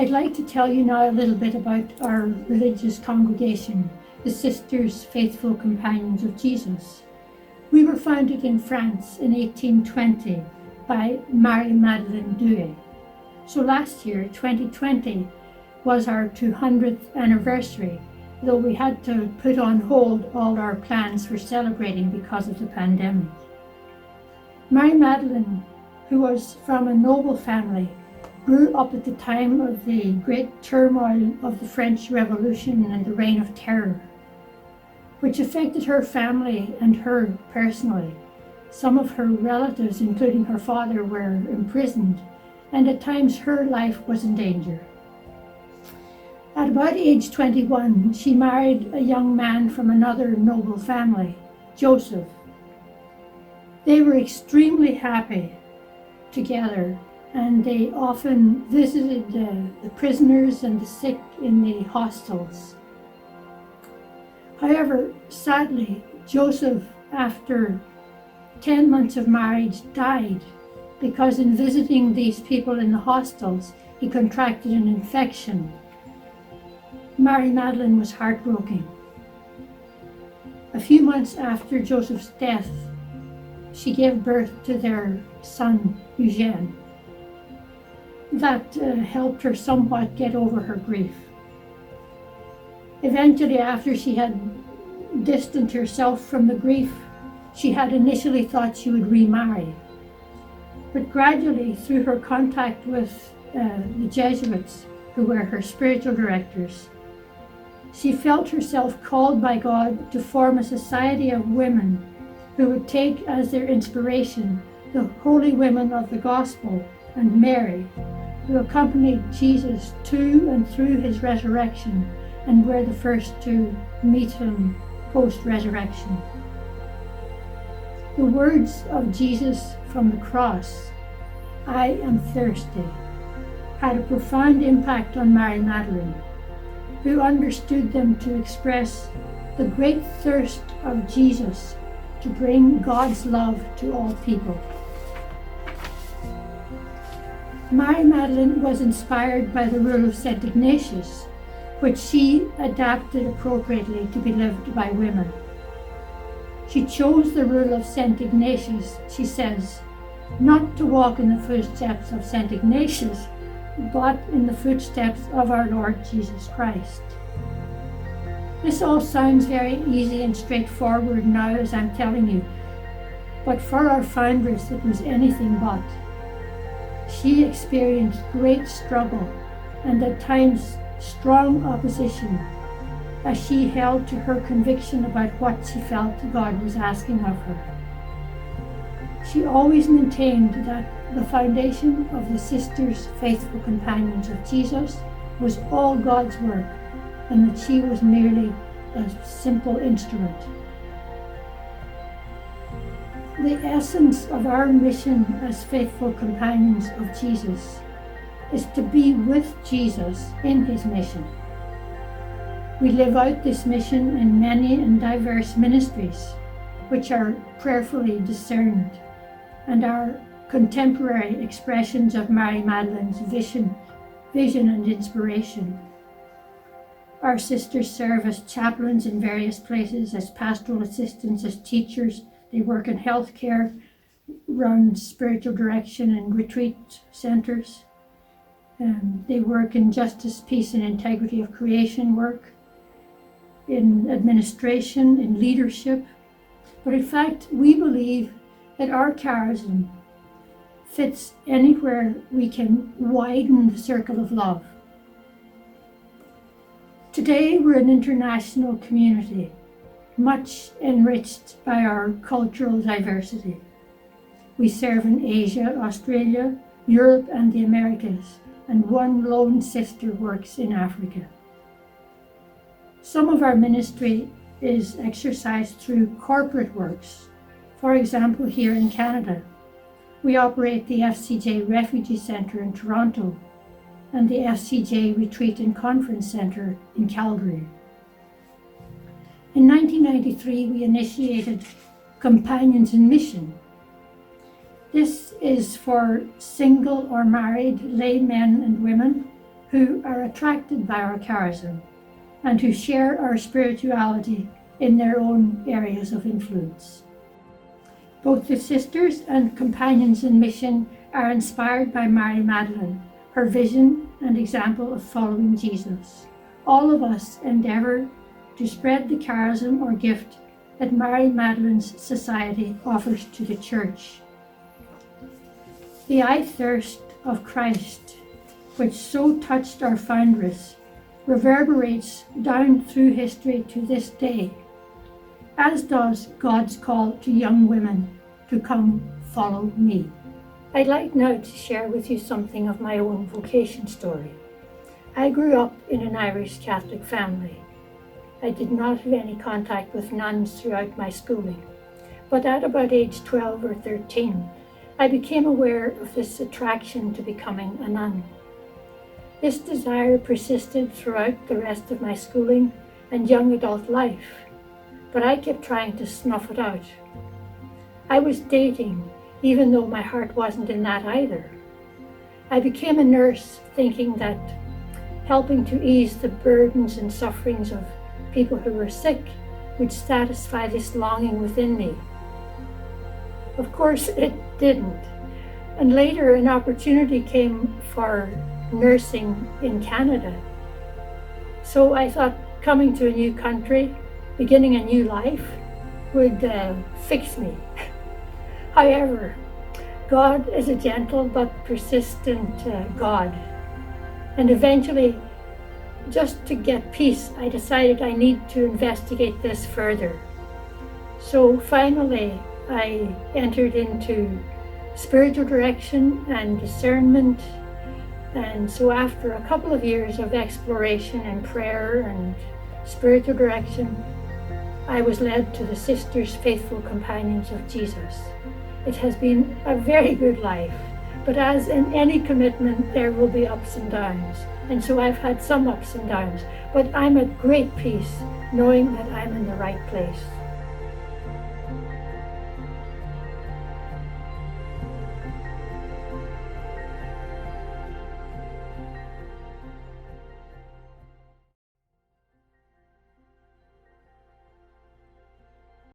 I'd like to tell you now a little bit about our religious congregation, the Sisters Faithful Companions of Jesus. We were founded in France in 1820 by Marie-Madeleine Douay. So last year, 2020, was our 200th anniversary, though we had to put on hold all our plans for celebrating because of the pandemic. Marie-Madeleine, who was from a noble family, grew up at the time of the great turmoil of the French Revolution and the Reign of Terror, which affected her family and her personally. Some of her relatives, including her father, were imprisoned, and at times her life was in danger. At about age 21, she married a young man from another noble family, Joseph. They were extremely happy together, and they often visited the prisoners and the sick in the hostels. However, sadly, Joseph, after 10 months of marriage, died because in visiting these people in the hostels, he contracted an infection. Marie-Madeleine was heartbroken. A few months after Joseph's death, she gave birth to their son, Eugène. That helped her somewhat get over her grief. Eventually, after she had distanced herself from the grief, she had initially thought she would remarry. But gradually, through her contact with the Jesuits, who were her spiritual directors, she felt herself called by God to form a society of women who would take as their inspiration the holy women of the Gospel and Mary, who accompanied Jesus to and through his resurrection and were the first to meet him post-resurrection. The words of Jesus from the cross, "I am thirsty," had a profound impact on Marie-Madeleine, who understood them to express the great thirst of Jesus to bring God's love to all people. Marie-Madeleine was inspired by the rule of St. Ignatius, which she adapted appropriately to be lived by women. She chose the rule of St. Ignatius, she says, not to walk in the footsteps of St. Ignatius, but in the footsteps of our Lord Jesus Christ. This all sounds very easy and straightforward now as I'm telling you, but for our foundress it was anything but. She experienced great struggle and at times strong opposition as she held to her conviction about what she felt God was asking of her. She always maintained that the foundation of the Sisters Faithful Companions of Jesus was all God's work and that she was merely a simple instrument. The essence of our mission as faithful companions of Jesus is to be with Jesus in his mission. We live out this mission in many and diverse ministries, which are prayerfully discerned, and are contemporary expressions of Marie-Madeleine's vision and inspiration. Our sisters serve as chaplains in various places, as pastoral assistants, as teachers. They work in healthcare, run spiritual direction and retreat centers. They work in justice, peace, and integrity of creation work, in administration, in leadership. But in fact, we believe that our charism fits anywhere we can widen the circle of love. Today, we're an international community, much enriched by our cultural diversity. We serve in Asia, Australia, Europe, and the Americas, and one lone sister works in Africa. Some of our ministry is exercised through corporate works. For example, here in Canada, we operate the FCJ Refugee Centre in Toronto and the FCJ Retreat and Conference Centre in Calgary. In 1993, we initiated Companions in Mission. This is for single or married lay men and women who are attracted by our charism and who share our spirituality in their own areas of influence. Both the sisters and companions in mission are inspired by Mary Magdalene, her vision and example of following Jesus. All of us endeavour to spread the charism or gift that Mary Magdalene's society offers to the Church. The "I thirst" of Christ, which so touched our foundress, reverberates down through history to this day, as does God's call to young women to come follow me. I'd like now to share with you something of my own vocation story. I grew up in an Irish Catholic family. I did not have any contact with nuns throughout my schooling, but at about age 12 or 13, I became aware of this attraction to becoming a nun. This desire persisted throughout the rest of my schooling and young adult life, but I kept trying to snuff it out. I was dating, even though my heart wasn't in that either. I became a nurse thinking that helping to ease the burdens and sufferings of people who were sick would satisfy this longing within me. Of course, it didn't. And later, an opportunity came for nursing in Canada. So I thought coming to a new country, beginning a new life, would fix me. However, God is a gentle but persistent God. And eventually, just to get peace, I decided I need to investigate this further. So finally, I entered into spiritual direction and discernment. And so after a couple of years of exploration and prayer and spiritual direction, I was led to the Sisters Faithful Companions of Jesus. It has been a very good life, but as in any commitment, there will be ups and downs. And so I've had some ups and downs, but I'm at great peace knowing that I'm in the right place.